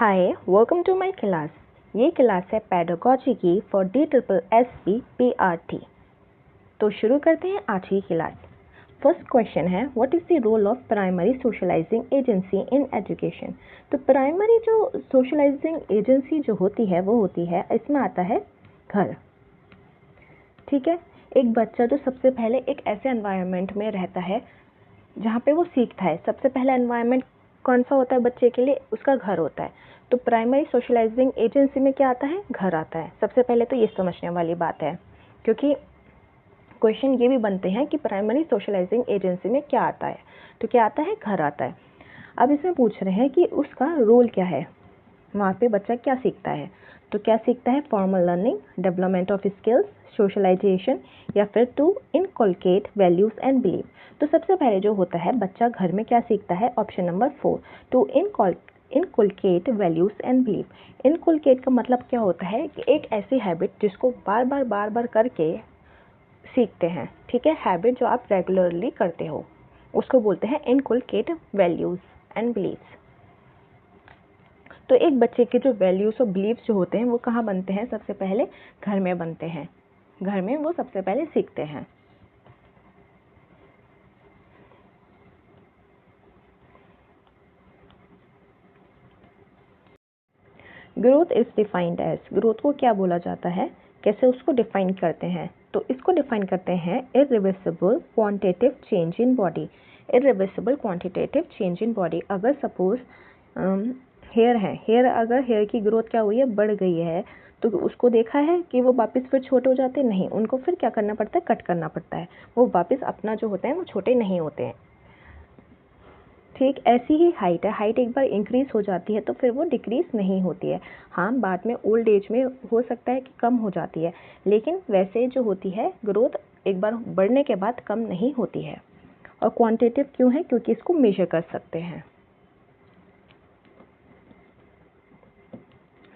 Hi, welcome to my class. ये class है pedagogy की फॉर DSSB-PRT। तो शुरू करते हैं आज की क्लास। फर्स्ट क्वेश्चन है, what is the role of primary socialising agency in education. तो प्राइमरी जो सोशलाइजिंग एजेंसी जो होती है वो होती है, इसमें आता है घर। ठीक है, एक बच्चा जो सबसे पहले एक ऐसे एनवायरनमेंट में रहता है जहाँ पे वो सीखता है। सबसे पहला एनवायरनमेंट कौन सा होता है बच्चे के लिए? उसका घर होता है। तो प्राइमरी सोशलाइजिंग एजेंसी में क्या आता है? घर आता है। सबसे पहले तो ये समझने वाली बात है, क्योंकि क्वेश्चन ये भी बनते हैं कि प्राइमरी सोशलाइजिंग एजेंसी में क्या आता है। तो क्या आता है? घर आता है। अब इसमें पूछ रहे हैं कि उसका रोल क्या है, वहाँ पे बच्चा क्या सीखता है। तो क्या सीखता है? Formal learning, development of skills, socialisation, या फिर to inculcate values and believe. तो सबसे पहले जो होता है, बच्चा घर में क्या सीखता है? Option number 4, to inculcate values and believe. Inculcate का मतलब क्या होता है कि एक ऐसी हैबिट जिसको बार बार करके सीखते हैं। ठीक है, हैबिट जो आप रेगुलरली करते हो उसको बोलते हैं इनकलकेट वैल्यूज एंड बिलीव्स। तो एक बच्चे के जो वैल्यूज और बिलीव्स जो होते हैं वो कहाँ बनते हैं? सबसे पहले घर में बनते हैं। घर में वो सबसे पहले सीखते हैं। Growth is defined as, growth को क्या बोला जाता है, कैसे उसको डिफाइन करते हैं? तो इसको डिफाइन करते हैं irreversible quantitative change in body. Irreversible quantitative change in body. अगर सपोज हेयर है, अगर हेयर की ग्रोथ क्या हुई है? बढ़ गई है, तो उसको देखा है कि वो वापस फिर छोटे हो जाते? नहीं, उनको फिर क्या करना पड़ता है? कट करना पड़ता है। वो वापस अपना जो होते हैं वो छोटे नहीं होते हैं। ठीक ऐसी ही हाइट है, हाइट एक बार इंक्रीज हो जाती है तो फिर वो डिक्रीज नहीं होती है। हाँ, बाद में ओल्ड एज में हो सकता है कि कम हो जाती है, लेकिन वैसे जो होती है ग्रोथ एक बार बढ़ने के बाद कम नहीं होती है। और क्वांटिटेटिव क्यों है? क्योंकि इसको मेजर कर सकते हैं।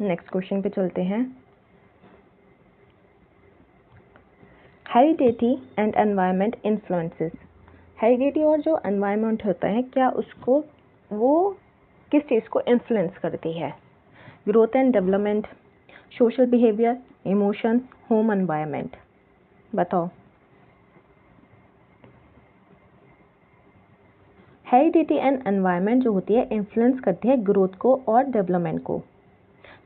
नेक्स्ट क्वेश्चन पे चलते हैं। Heredity and environment influences. Heredity और जो एनवायरनमेंट होता है, क्या उसको वो किस चीज़ को इन्फ्लुएंस करती है? Growth and development, social behaviour, emotions, home environment. बताओ। हेरिडिटी एंड एनवायरनमेंट जो होती है इन्फ्लुएंस करती है ग्रोथ को और डेवलपमेंट को।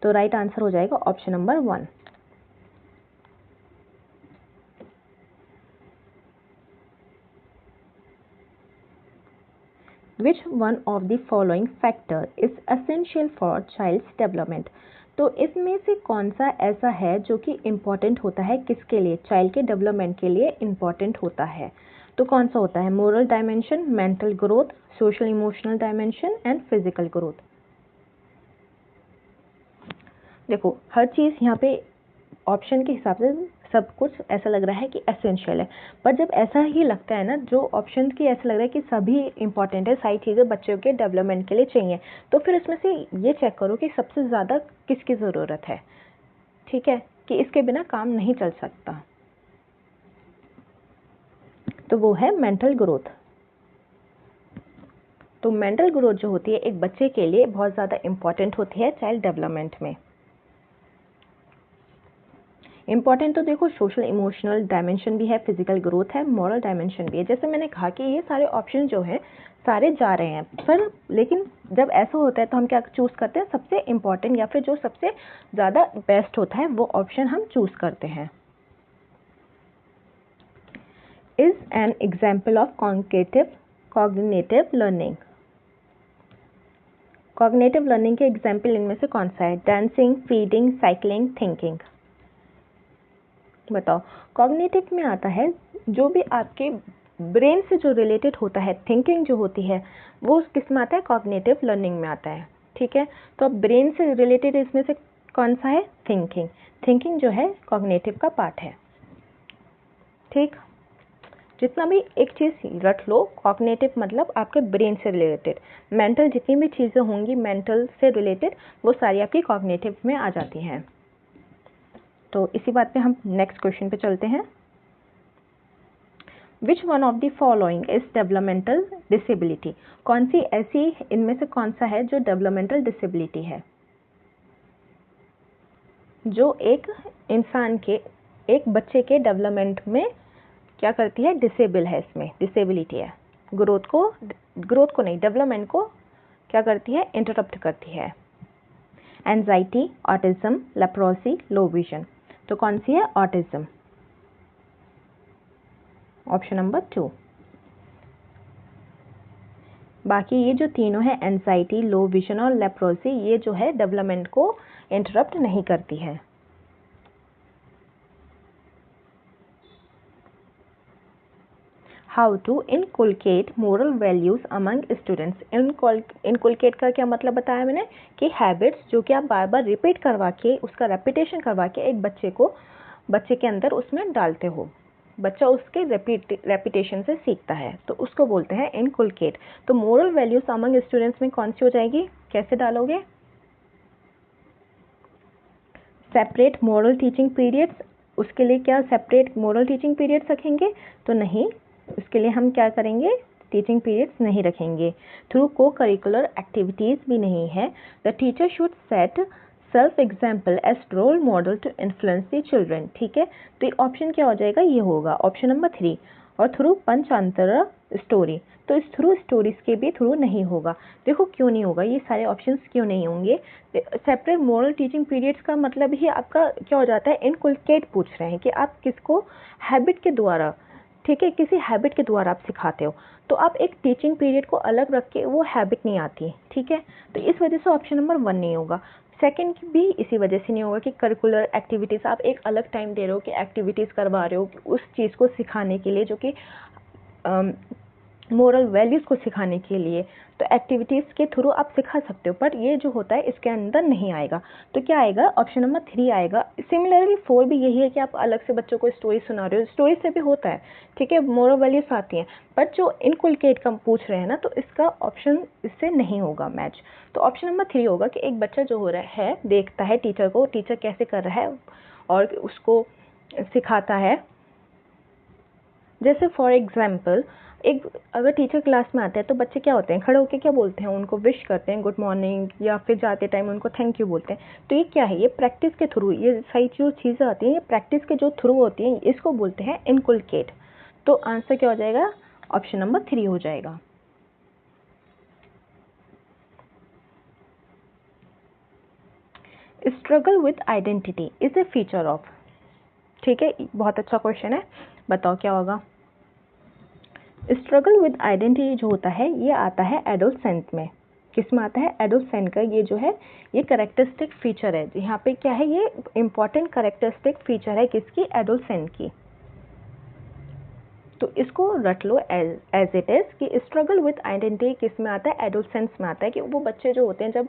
तो राइट आंसर हो जाएगा option number 1। Which one of the following factor is essential for child's development? तो इसमें से कौन सा ऐसा है जो कि इम्पॉर्टेंट होता है? किसके लिए? चाइल्ड के डेवलपमेंट के लिए इम्पॉर्टेंट होता है। तो कौन सा होता है? Moral dimension, mental growth, social emotional dimension and physical growth. देखो, हर चीज़ यहाँ पे ऑप्शन के हिसाब से सब कुछ ऐसा लग रहा है कि एसेंशियल है, पर जब ऐसा ही लगता है ना, जो ऑप्शन की ऐसा लग रहा है कि सभी इंपॉर्टेंट है, सारी चीज़ें बच्चों के डेवलपमेंट के लिए चाहिए, तो फिर इसमें से ये चेक करो कि सबसे ज़्यादा किसकी ज़रूरत है। ठीक है, कि इसके बिना काम नहीं चल सकता। तो वो है मेंटल ग्रोथ। तो मेंटल ग्रोथ जो होती है एक बच्चे के लिए बहुत ज़्यादा इंपॉर्टेंट होती है चाइल्ड डेवलपमेंट में। इंपॉर्टेंट तो देखो, सोशल इमोशनल डायमेंशन भी है, फिजिकल ग्रोथ है, मॉरल डायमेंशन भी है। जैसे मैंने कहा कि ये सारे ऑप्शन जो हैं सारे जा रहे हैं, पर लेकिन जब ऐसा होता है तो हम क्या चूज़ करते हैं? सबसे इम्पॉर्टेंट या फिर जो सबसे ज़्यादा बेस्ट होता है वो ऑप्शन हम चूज़ करते हैं। Is an example of cognitive learning. Cognitive learning के एग्जाम्पल इनमें से कौन सा है? Dancing, feeding, cycling, thinking. बताओ। कॉग्निटिव में आता है जो भी आपके ब्रेन से जो रिलेटेड होता है, थिंकिंग जो होती है वो किस में आता है? कॉग्निटिव लर्निंग में आता है। ठीक है, तो अब ब्रेन से रिलेटेड इसमें से कौन सा है? थिंकिंग। थिंकिंग जो है कॉग्निटिव का पार्ट है। ठीक, जितना भी एक चीज़ रख लो, कॉग्निटिव मतलब आपके ब्रेन से रिलेटेड। मेंटल जितनी भी चीज़ें होंगी मेंटल से रिलेटेड वो सारी आपकी कॉग्निटिव में आ जाती हैं। तो इसी बात पे हम नेक्स्ट क्वेश्चन पे चलते हैं। Which one of the following is developmental disability. कौन सी ऐसी इनमें से कौन सा है जो डेवलपमेंटल डिसेबिलिटी है? जो एक इंसान के, एक बच्चे के डेवलपमेंट में क्या करती है, डिसेबल है, इसमें डिसेबिलिटी है, ग्रोथ को नहीं, डेवलपमेंट को क्या करती है, इंटरप्ट करती है। Anxiety, autism, leprosy, low vision. तो कौन सी है, ऑटिज्म, ऑप्शन नंबर 2। बाकी ये जो तीनों है, एंजाइटी, लो विजन और लेप्रोसी, ये जो है डेवलपमेंट को इंटरप्ट नहीं करती है। How to inculcate moral values among students. Inculcate का क्या मतलब बताया मैंने, कि हैबिट्स जो कि आप बार बार रिपीट करवा के, उसका रेपिटेशन करवा के एक बच्चे के अंदर उसमें डालते हो, बच्चा उसके रेपिटेशन से सीखता है, तो उसको बोलते हैं इनकुलकेट। तो मोरल वैल्यूज अमंग स्टूडेंट्स में कौन सी हो जाएगी, कैसे डालोगे, सेपरेट मोरल टीचिंग पीरियड्स। उसके लिए क्या सेपरेट मोरल टीचिंग पीरियड्स रखेंगे, तो नहीं, उसके लिए हम क्या करेंगे, टीचिंग पीरियड्स नहीं रखेंगे। थ्रू को करिकुलर एक्टिविटीज़ भी नहीं है। The teacher should set self example as role model to influence the children. ठीक है, तो ये ऑप्शन क्या हो जाएगा, ये होगा ऑप्शन नंबर 3। और थ्रू पंचांतर स्टोरी, तो इस थ्रू स्टोरीज के भी थ्रू नहीं होगा। देखो क्यों नहीं होगा, ये सारे ऑप्शंस क्यों नहीं होंगे। सेपरेट मोरल टीचिंग पीरियड्स का मतलब ही आपका क्या हो जाता है, इनकुलकेट पूछ रहे हैं कि आप किसको हैबिट के द्वारा, ठीक है, किसी हैबिट के द्वारा आप सिखाते हो, तो आप एक टीचिंग पीरियड को अलग रख के वो हैबिट नहीं आती, ठीक है, तो इस वजह से ऑप्शन नंबर 1 नहीं होगा। सेकंड भी इसी वजह से नहीं होगा कि करिकुलर एक्टिविटीज़, आप एक अलग टाइम दे रहे हो कि एक्टिविटीज़ करवा रहे हो उस चीज़ को सिखाने के लिए, जो कि मोरल वैल्यूज़ को सिखाने के लिए, तो एक्टिविटीज़ के थ्रू आप सिखा सकते हो, पर ये जो होता है इसके अंदर नहीं आएगा। तो क्या आएगा, ऑप्शन नंबर 3 आएगा। सिमिलरली 4 भी यही है कि आप अलग से बच्चों को स्टोरी सुना रहे हो, स्टोरी से भी होता है, ठीक है, मोरल वैल्यूज़ आती हैं, बट जो इनकुलकेट का पूछ रहे हैं ना, तो इसका ऑप्शन इससे नहीं होगा मैच। तो ऑप्शन नंबर 3 होगा कि एक बच्चा जो हो रहा है, देखता है टीचर को, टीचर कैसे कर रहा है और उसको सिखाता है। जैसे फॉर एग्जाम्पल, एक अगर टीचर क्लास में आते हैं तो बच्चे क्या होते हैं, खड़े होकर क्या बोलते हैं, उनको विश करते हैं, गुड मॉर्निंग, या फिर जाते टाइम उनको थैंक यू बोलते हैं। तो ये क्या है, ये प्रैक्टिस के थ्रू, ये सही जो चीज़ें आती हैं ये प्रैक्टिस के जो थ्रू होती हैं, इसको बोलते हैं इनकुलकेट। तो आंसर क्या हो जाएगा, ऑप्शन नंबर 3 हो जाएगा। Struggle with identity is a feature of, ठीक है, बहुत अच्छा क्वेश्चन है, बताओ क्या होगा। स्ट्रगल विद आइडेंटिटी जो होता है ये आता है एडोलसेंट में। किस में आता है, एडोलसेंट का ये जो है ये कैरेक्टरिस्टिक फीचर है। यहाँ पे क्या है, ये इंपॉर्टेंट कैरेक्टरिस्टिक फीचर है किसकी, एडोलसेंट की। तो इसको रट लो एज इट इज़ कि स्ट्रगल विद आइडेंटिटी किस में आता है, एडोलसेंस में आता है। कि वो बच्चे जो होते हैं जब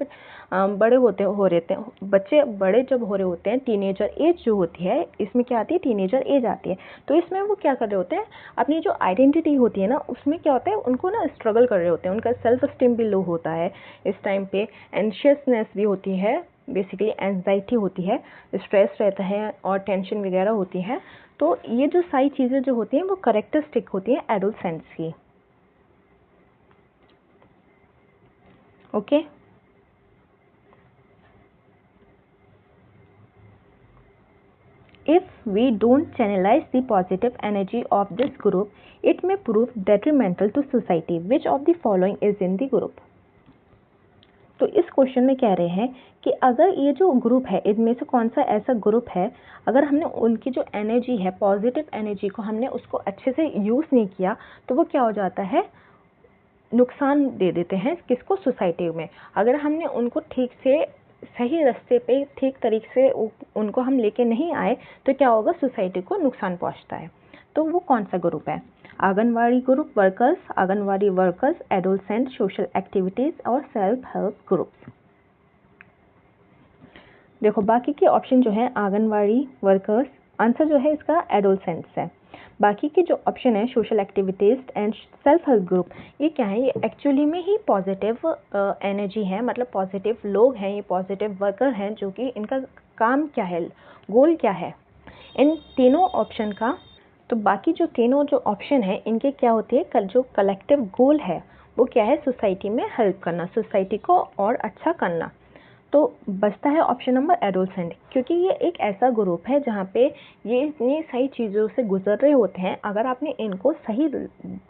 बड़े हो रहे थे, बच्चे बड़े जब हो रहे होते हैं, टीनेजर एज जो होती है, इसमें क्या आती है, टीनेजर एज आती है। तो इसमें वो क्या कर रहे होते हैं, अपनी जो आइडेंटिटी होती है ना, उसमें क्या होता है, उनको ना स्ट्रगल कर रहे होते हैं, उनका सेल्फ स्टीम भी लो होता है इस टाइम पे, एंशियसनेस भी होती है, बेसिकली एंजाइटी होती है, स्ट्रेस रहता है और टेंशन वगैरह होती है। तो ये जो सारी चीज़ें जो होती हैं वो कैरेक्टरिस्टिक होती हैं एडोलसेंट्स की। Okay, if we don't channelize the positive energy of this group, it may prove detrimental to society. Which of the following is in the group? तो इस क्वेश्चन में कह रहे हैं कि अगर ये जो ग्रुप है, इनमें से कौन सा ऐसा ग्रुप है, अगर हमने उनकी जो एनर्जी है, पॉजिटिव एनर्जी को हमने उसको अच्छे से यूज़ नहीं किया, तो वो क्या हो जाता है, नुकसान दे देते हैं किसको, सोसाइटी में। अगर हमने उनको ठीक से सही रास्ते पे ठीक तरीके से उनको हम लेके नहीं आए, तो क्या होगा, सोसाइटी को नुकसान पहुंचता है। तो वो कौन सा ग्रुप है, anganwadi group workers, anganwadi workers, adolescent, social activities और सेल्फ हेल्प ग्रुप्स। देखो बाकी के ऑप्शन जो है आंगनवाड़ी वर्कर्स, आंसर जो है इसका एडोलसेंट्स है। बाकी के जो ऑप्शन है social activities and self help group, ये क्या है, ये एक्चुअली में ही पॉजिटिव एनर्जी है, मतलब पॉजिटिव लोग हैं, ये पॉजिटिव वर्कर हैं, जो कि इनका काम क्या है, गोल क्या है इन तीनों ऑप्शन का। तो बाकी जो तीनों जो ऑप्शन है इनके क्या होती है, जो कलेक्टिव गोल है वो क्या है, सोसाइटी में हेल्प करना, सोसाइटी को और अच्छा करना। तो बचता है ऑप्शन नंबर एडोलसेंट, क्योंकि ये एक ऐसा ग्रुप है जहाँ पे ये इतनी सही चीज़ों से गुजर रहे होते हैं। अगर आपने इनको सही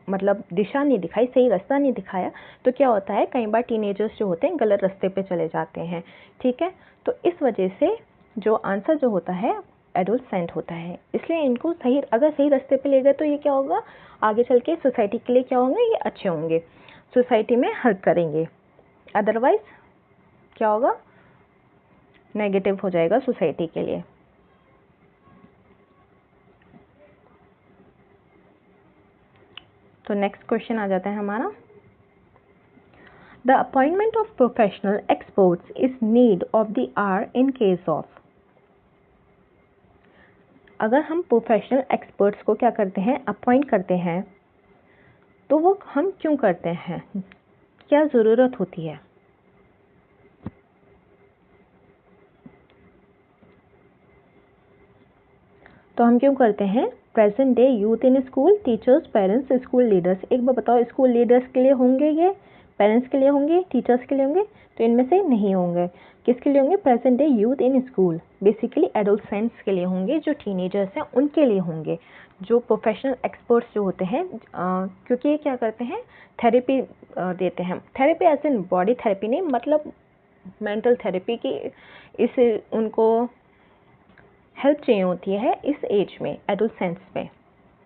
मतलब दिशा नहीं दिखाई, सही रास्ता नहीं दिखाया, तो क्या होता है, कई बार टीनेजर्स जो होते हैं गलत रास्ते पे चले जाते हैं। ठीक है, तो इस वजह से जो आंसर जो होता है एडोलसेंट होता है। इसलिए इनको सही, अगर सही रास्ते पे ले गए तो ये क्या होगा, आगे चल के सोसाइटी के लिए क्या होंगे, ये अच्छे होंगे, सोसाइटी में हेल्प करेंगे। अदरवाइज क्या होगा, नेगेटिव हो जाएगा सोसाइटी के लिए। तो नेक्स्ट क्वेश्चन आ जाता है हमारा, the appointment of professional experts is need of the hour in case of. अगर हम प्रोफेशनल एक्सपर्ट्स को क्या करते हैं, अपॉइंट करते हैं, तो वो हम क्यों करते हैं, क्या ज़रूरत होती है। तो हम क्यों करते हैं, present day youth in school, teachers, parents, school leaders. एक बार बताओ, स्कूल लीडर्स के लिए होंगे, ये पेरेंट्स के लिए होंगे, टीचर्स के लिए होंगे, तो इनमें से नहीं होंगे। किसके लिए होंगे, present day youth in school, basically adolescents के लिए होंगे, जो टीनेजर्स हैं उनके लिए होंगे। जो प्रोफेशनल एक्सपर्ट्स जो होते हैं, क्योंकि ये क्या करते हैं, थेरेपी देते हैं। Therapy as in body therapy नहीं, मतलब मेंटल थेरेपी की, इस उनको हेल्प चाहिए होती है इस एज में, एडोलसेंस में।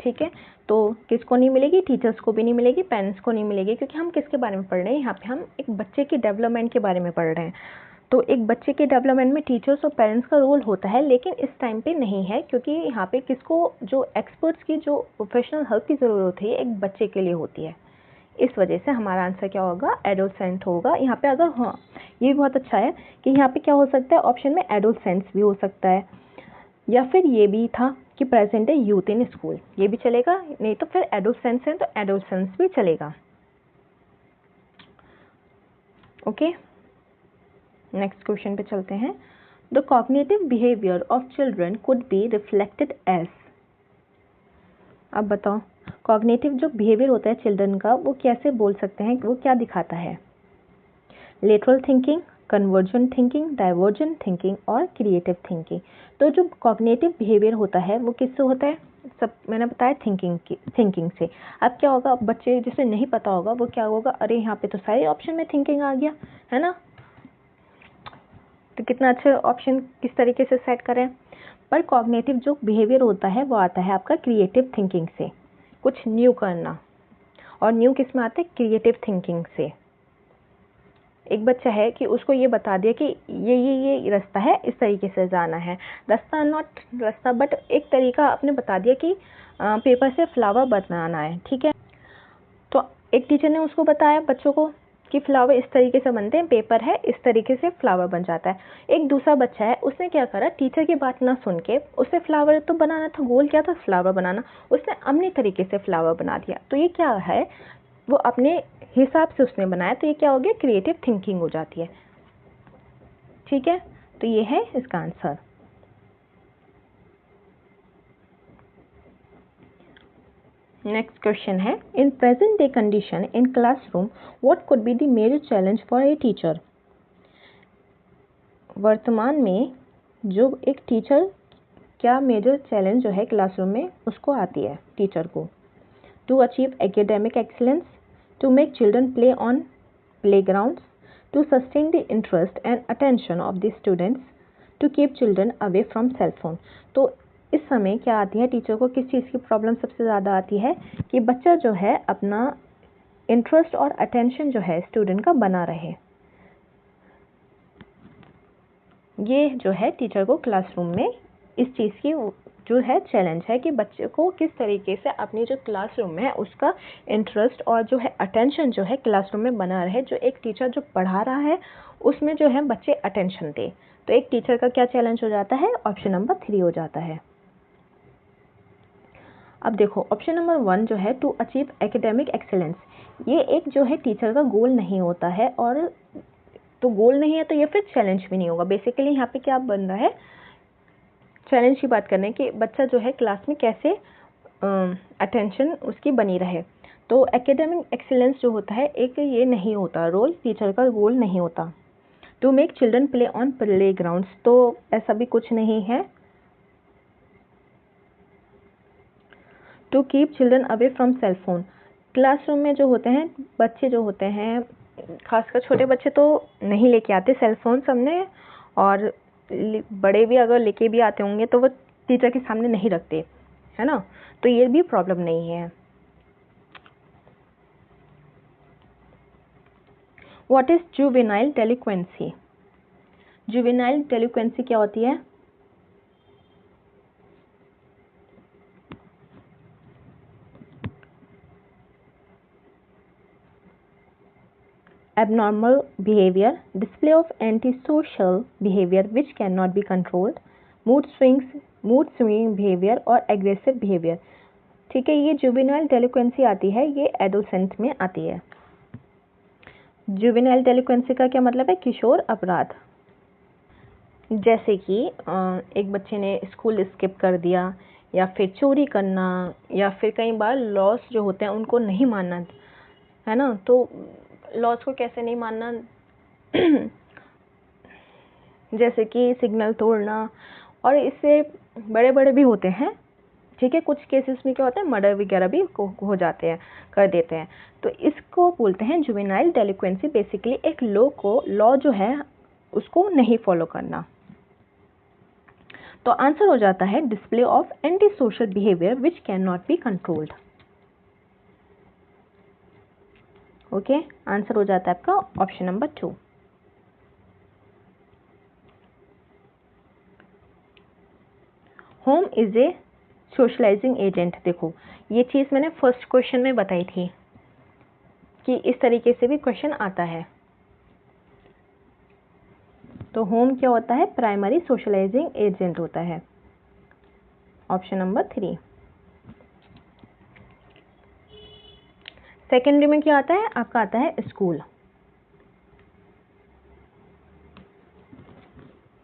ठीक है, तो किसको नहीं मिलेगी, टीचर्स को भी नहीं मिलेगी, पेरेंट्स को नहीं मिलेगी, क्योंकि हम किसके बारे में पढ़ रहे हैं, यहाँ पे हम एक बच्चे की डेवलपमेंट के बारे में पढ़ रहे हैं। तो एक बच्चे के डेवलपमेंट में टीचर्स और पेरेंट्स का रोल होता है, लेकिन इस टाइम पे नहीं है, क्योंकि यहाँ पे किसको, जो एक्सपर्ट्स की जो प्रोफेशनल हेल्प की ज़रूरत है एक बच्चे के लिए होती है। इस वजह से हमारा आंसर क्या होगा, एडोलसेंट होगा यहाँ पे। अगर हाँ, ये भी बहुत अच्छा है कि यहाँ पे क्या हो सकता है, ऑप्शन में एडोलसेंट्स भी हो सकता है, या फिर ये भी था कि प्रेजेंट है यूथ इन स्कूल, ये भी चलेगा, नहीं तो फिर एडोलसेंस है तो एडोलसेंस भी चलेगा। ओके, नेक्स्ट क्वेश्चन पे चलते हैं, the cognitive behaviour of children could be reflected as. अब बताओ, कॉग्निटिव जो बिहेवियर होता है चिल्ड्रन का, वो कैसे बोल सकते हैं, वो क्या दिखाता है, lateral thinking, convergent thinking, divergent thinking और क्रिएटिव थिंकिंग। तो जो कॉग्निटिव बिहेवियर होता है वो किससे होता है, सब मैंने बताया थिंकिंग से। अब क्या होगा, बच्चे जिसे नहीं पता होगा वो क्या होगा, अरे यहाँ पे तो सारे ऑप्शन में थिंकिंग आ गया है ना, तो कितना अच्छा ऑप्शन किस तरीके से सेट करें। पर कॉग्निटिव जो बिहेवियर होता है वो आता है आपका क्रिएटिव थिंकिंग से, कुछ न्यू करना, और न्यू किस में आता है, क्रिएटिव थिंकिंग से। एक बच्चा है कि उसको ये बता दिया कि ये रास्ता है, इस तरीके से जाना है, रास्ता नॉट रास्ता बट एक तरीका आपने बता दिया कि पेपर से फ्लावर बनाना है। ठीक है, तो एक टीचर ने उसको बताया बच्चों को कि फ्लावर इस तरीके से बनते हैं, पेपर है इस तरीके से फ्लावर बन जाता है। एक दूसरा बच्चा है, उसने क्या करा, टीचर की बात ना सुन के, उसे फ्लावर तो बनाना था, गोल क्या था, फ्लावर बनाना, उसने अपने तरीके से फ्लावर बना दिया। तो ये क्या है, वो अपने हिसाब से उसने बनाया, तो ये क्या हो गया, क्रिएटिव थिंकिंग हो जाती है। ठीक है, तो ये है इसका आंसर। नेक्स्ट क्वेश्चन है, in present day condition in classroom what could be the major challenge for a teacher. वर्तमान में जो एक टीचर, क्या मेजर चैलेंज जो है क्लासरूम में उसको आती है टीचर को, to achieve academic excellence, to make children play on playgrounds, to sustain the interest and attention of the students, to keep children away from cell phone। तो इस समय क्या आती है, टीचर को किस चीज़ की प्रॉब्लम सबसे ज़्यादा आती है, कि बच्चा जो है अपना इंटरेस्ट और अटेंशन जो है स्टूडेंट का बना रहे। ये जो है टीचर को क्लासरूम में इस चीज़ की जो है चैलेंज है कि बच्चे को किस तरीके से अपनी जो क्लासरूम है उसका इंटरेस्ट और जो है अटेंशन जो है क्लासरूम में बना रहे, जो एक टीचर जो पढ़ा रहा है उसमें जो है बच्चे अटेंशन दे। तो एक टीचर का क्या चैलेंज हो जाता है, ऑप्शन नंबर 3 हो जाता है। अब देखो ऑप्शन नंबर 1 जो है टू अचीव एकेडमिक एक्सीलेंस, ये एक जो है टीचर का गोल नहीं होता है, और तो गोल नहीं है तो ये फिर चैलेंज भी नहीं होगा। बेसिकली यहाँ पे क्या बन रहा है, चैलेंज की बात करने कि बच्चा जो है क्लास में कैसे अटेंशन उसकी बनी रहे। तो एकेडमिक एक्सीलेंस जो होता है एक ये नहीं होता रोल, टीचर का गोल नहीं होता। To make children play on play grounds, तो ऐसा भी कुछ नहीं है। To keep children away from cell phone, classroom में जो होते हैं बच्चे जो होते हैं, खासकर छोटे बच्चे तो नहीं लेके आते सेल फोन सामने, और बड़े भी अगर लेके भी आते होंगे तो वो टीचर के सामने नहीं रखते, है ना, तो ये भी प्रॉब्लम नहीं है। What is juvenile delinquency? Juvenile delinquency क्या होती है? Abnormal behavior, display of antisocial behavior which cannot be controlled, mood swinging behavior और aggressive behavior। ठीक है, ये जुवेनाइल डेलिक्वेंसी आती है, ये एडोसेंट में आती है। जुवेनाइल डेलिक्वेंसी का क्या मतलब है? किशोर अपराध। जैसे कि एक बच्चे ने स्कूल स्किप कर दिया, या फिर चोरी करना, या फिर कई बार लॉस जो होते हैं उनको नहीं मानना, है ना, तो लॉस को कैसे नहीं मानना जैसे कि सिग्नल तोड़ना, और इससे बड़े बड़े भी होते हैं। ठीक है, कुछ केसेस में क्या होता है, मर्डर वगैरह भी हो जाते हैं, कर देते हैं, तो इसको बोलते हैं जुवेनाइल डेलिक्वेंसी। बेसिकली एक लॉ जो है उसको नहीं फॉलो करना। तो आंसर हो जाता है display of anti social behaviour which can not be controlled. Okay, answer हो जाता है आपका option number 2। Home is a socialising agent. देखो, ये चीज मैंने फर्स्ट क्वेश्चन में बताई थी कि इस तरीके से भी क्वेश्चन आता है। तो होम क्या होता है? प्राइमरी सोशलाइजिंग एजेंट होता है। Option number 3। सेकेंडरी में क्या आता है? आपका आता है स्कूल।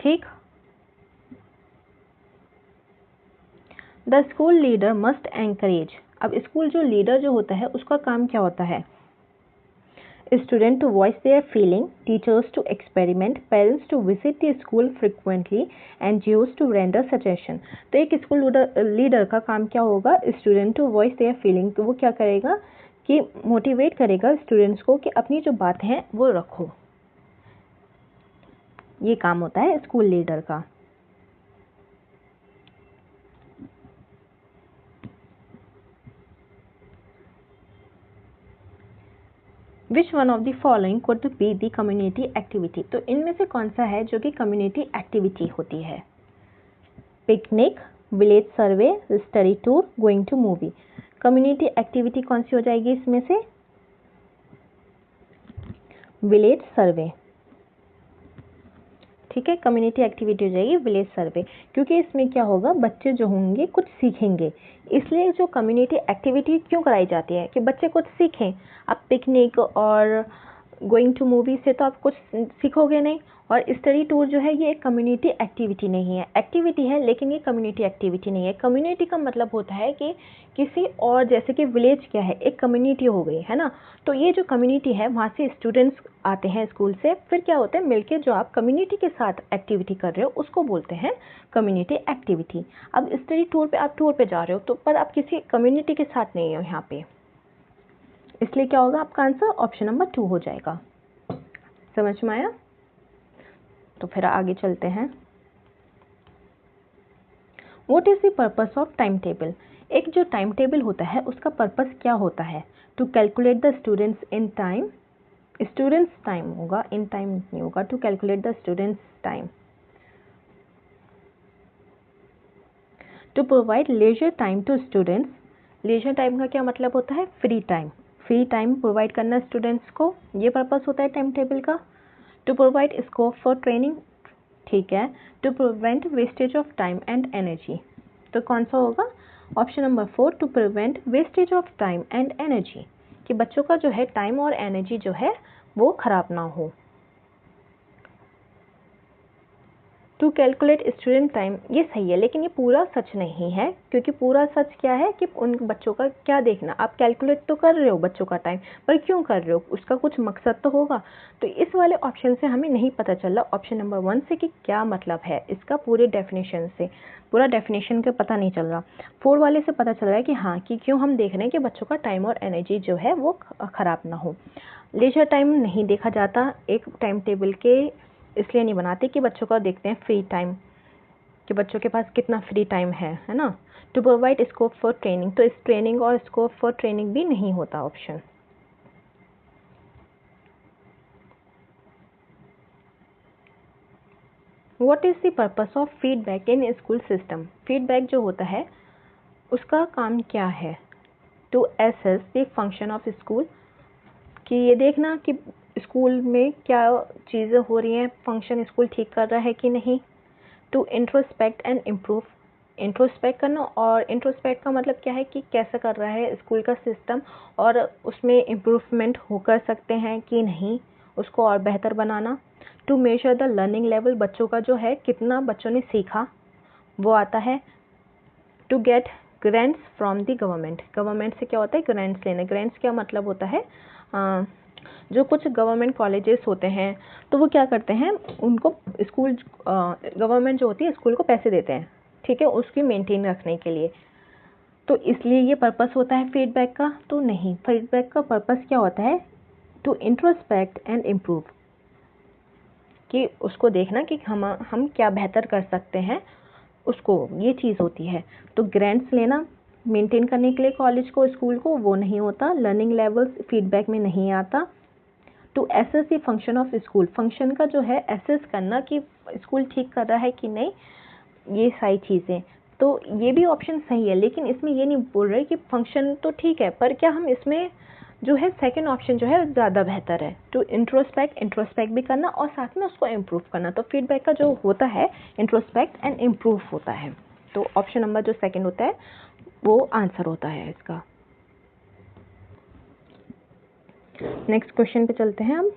ठीक, the school leader must encourage. अब स्कूल जो लीडर जो होता है उसका काम क्या होता है? Student to voice their feeling, teachers to experiment, parents to visit the school frequently, NGOs to render suggestion. तो एक स्कूल लीडर का काम क्या होगा? Student to voice their feeling, तो वो क्या करेगा कि मोटिवेट करेगा स्टूडेंट्स को कि अपनी जो बात है वो रखो। ये काम होता है स्कूल लीडर का। Which one of the following could be the community activity? तो इनमें से कौन सा है जो कि कम्युनिटी एक्टिविटी होती है? Picnic, village survey, study tour, going to movie. Community activity कौन सी हो जाएगी इसमें से? Village survey. ठीक है, कम्युनिटी एक्टिविटी हो जाएगी विलेज सर्वे, क्योंकि इसमें क्या होगा, बच्चे जो होंगे कुछ सीखेंगे। इसलिए जो कम्युनिटी एक्टिविटी क्यों कराई जाती है कि बच्चे कुछ सीखें। अब पिकनिक और गोइंग टू मूवी से तो आप कुछ सीखोगे नहीं, और स्टडी टूर जो है ये एक कम्युनिटी एक्टिविटी नहीं है, एक्टिविटी है लेकिन ये कम्युनिटी एक्टिविटी नहीं है। कम्युनिटी का मतलब होता है कि किसी और, जैसे कि विलेज क्या है, एक कम्युनिटी हो गई, है ना, तो ये जो कम्युनिटी है वहाँ से स्टूडेंट्स आते हैं स्कूल से, फिर क्या होता है मिलके जो आप कम्युनिटी के साथ एक्टिविटी कर रहे हो उसको बोलते हैं कम्युनिटी एक्टिविटी। अब स्टडी टूर पे आप टूर पे जा रहे हो तो पर आप किसी कम्युनिटी के साथ नहीं हो यहाँ पे, इसलिए क्या होगा आपका आंसर ऑप्शन नंबर 2 हो जाएगा। समझ में आया? तो फिर आगे चलते हैं। What is the purpose of time table? एक जो टाइम टेबल होता है उसका पर्पस क्या होता है? To calculate the students in time, students time होगा, इन टाइम नहीं होगा, to calculate the students time. To provide leisure time to students, leisure time का क्या मतलब होता है? Free time, free time provide करना स्टूडेंट्स को, ये पर्पस होता है टाइम टेबल का। To provide scope for training, ठीक है। To prevent wastage of time and energy, तो कौन सा होगा? Option number 4, to prevent wastage of time and energy, कि बच्चों का जो है टाइम और एनर्जी जो है वो खराब ना हो। टू कैलकुलेट स्टूडेंट टाइम, ये सही है, लेकिन ये पूरा सच नहीं है, क्योंकि पूरा सच क्या है कि उन बच्चों का क्या देखना, आप कैलकुलेट तो कर रहे हो बच्चों का टाइम, पर क्यों कर रहे हो, उसका कुछ मकसद तो होगा। तो इस वाले ऑप्शन से हमें नहीं पता चल रहा ऑप्शन नंबर 1 से कि क्या मतलब है इसका, पूरे डेफिनेशन से, पूरा डेफिनेशन का पता नहीं चल रहा। 4 वाले से पता चल रहा है कि हाँ, कि क्यों हम देख रहे हैं कि बच्चों का टाइम और एनर्जी जो है वो ख़राब ना हो। लेजर टाइम नहीं देखा जाता एक टाइम टेबल के, इसलिए नहीं बनाते कि बच्चों का देखते हैं फ्री टाइम, कि बच्चों के पास कितना फ्री टाइम है ना। To provide scope for training, तो इस ट्रेनिंग और स्कोप फॉर ट्रेनिंग भी नहीं होता option. What is the purpose of feedback in school system, feedback जो होता है उसका काम क्या है। To assess the function of school, कि ये देखना कि स्कूल में क्या चीज़ें हो रही हैं, फंक्शन स्कूल ठीक कर रहा है कि नहीं। To introspect and improve, introspect करना, और इंट्रोस्पेक्ट का मतलब क्या है कि कैसा कर रहा है स्कूल का सिस्टम, और उसमें इम्प्रूवमेंट हो कर सकते हैं कि नहीं, उसको और बेहतर बनाना। To measure the learning level, बच्चों का जो है कितना बच्चों ने सीखा वो आता है। To get grants from the government, government से क्या होता है ग्रांट्स लेना, ग्रांट्स क्या मतलब होता है, जो कुछ गवर्नमेंट कॉलेजेस होते हैं तो वो क्या करते हैं, उनको स्कूल गवर्नमेंट जो होती है स्कूल को पैसे देते हैं, ठीक है, उसकी मेंटेन रखने के लिए। तो इसलिए ये पर्पस होता है फीडबैक का, तो नहीं, फीडबैक का पर्पस क्या होता है, टू इंट्रोस्पेक्ट एंड इम्प्रूव, कि उसको देखना कि हम क्या बेहतर कर सकते हैं उसको, ये चीज़ होती है। तो ग्रांट्स लेना मेंटेन करने के लिए कॉलेज को स्कूल को, वो नहीं होता। लर्निंग लेवल्स फीडबैक में नहीं आता। To assess the function of school, function का जो है एसेस करना कि स्कूल ठीक कर रहा है कि नहीं, ये सारी चीज़ें, तो ये भी ऑप्शन सही है, लेकिन इसमें ये नहीं बोल रहे कि फंक्शन तो ठीक है, पर क्या हम इसमें जो है सेकंड ऑप्शन जो है ज़्यादा बेहतर है। टू इंट्रोस्पेक्ट भी करना और साथ में उसको इम्प्रूव करना, तो फीडबैक का जो होता है इंट्रोस्पेक्ट एंड इम्प्रूव होता है। तो ऑप्शन नंबर जो सेकंड होता है वो आंसर होता है इसका। नेक्स्ट क्वेश्चन पे चलते हैं हम।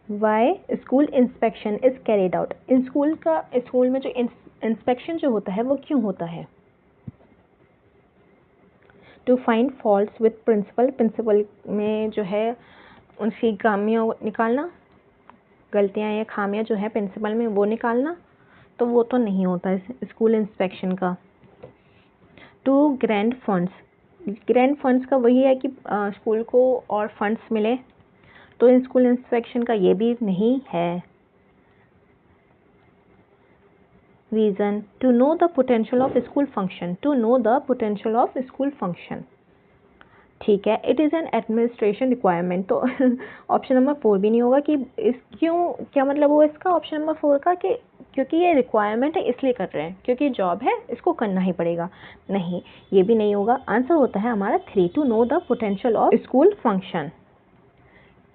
Why school inspection is carried out, school में जो इंस्पेक्शन जो होता है वो क्यों होता है। To find faults with principal, principal में जो है उनकी खामियाँ निकालना, गलतियाँ या खामियाँ जो है प्रिंसिपल में वो निकालना, तो वो तो नहीं होता है स्कूल इंस्पेक्शन का। To grant funds, grant funds का वही है कि स्कूल को और फंड्स मिले, तो इन स्कूल इंस्पेक्शन का ये भी नहीं है। Reason to know the potential of school function, to know the potential of school function, ठीक है। It is an administration requirement, तो ऑप्शन नंबर 4 भी नहीं होगा कि इस क्यों, क्या मतलब हुआ इसका ऑप्शन नंबर 4 का, कि क्योंकि ये रिक्वायरमेंट है इसलिए कर रहे हैं, क्योंकि जॉब है इसको करना ही पड़ेगा, नहीं, ये भी नहीं होगा। आंसर होता है हमारा 3, to know the potential of school function,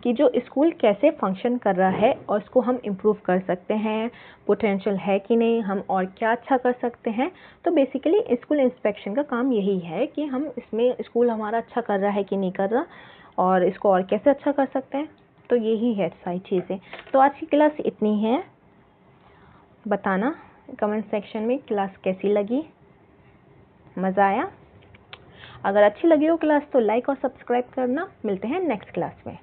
कि जो स्कूल कैसे फंक्शन कर रहा है और इसको हम इम्प्रूव कर सकते हैं, पोटेंशियल है कि नहीं, हम और क्या अच्छा कर सकते हैं। तो बेसिकली स्कूल इंस्पेक्शन का काम यही है कि हम इसमें स्कूल हमारा अच्छा कर रहा है कि नहीं कर रहा, और इसको और कैसे अच्छा कर सकते हैं, तो यही है सारी चीज़ें। तो आज की क्लास इतनी है, बताना कमेंट सेक्शन में क्लास कैसी लगी, मज़ा आया। अगर अच्छी लगी हो क्लास तो लाइक और सब्सक्राइब करना। मिलते हैं नेक्स्ट क्लास में।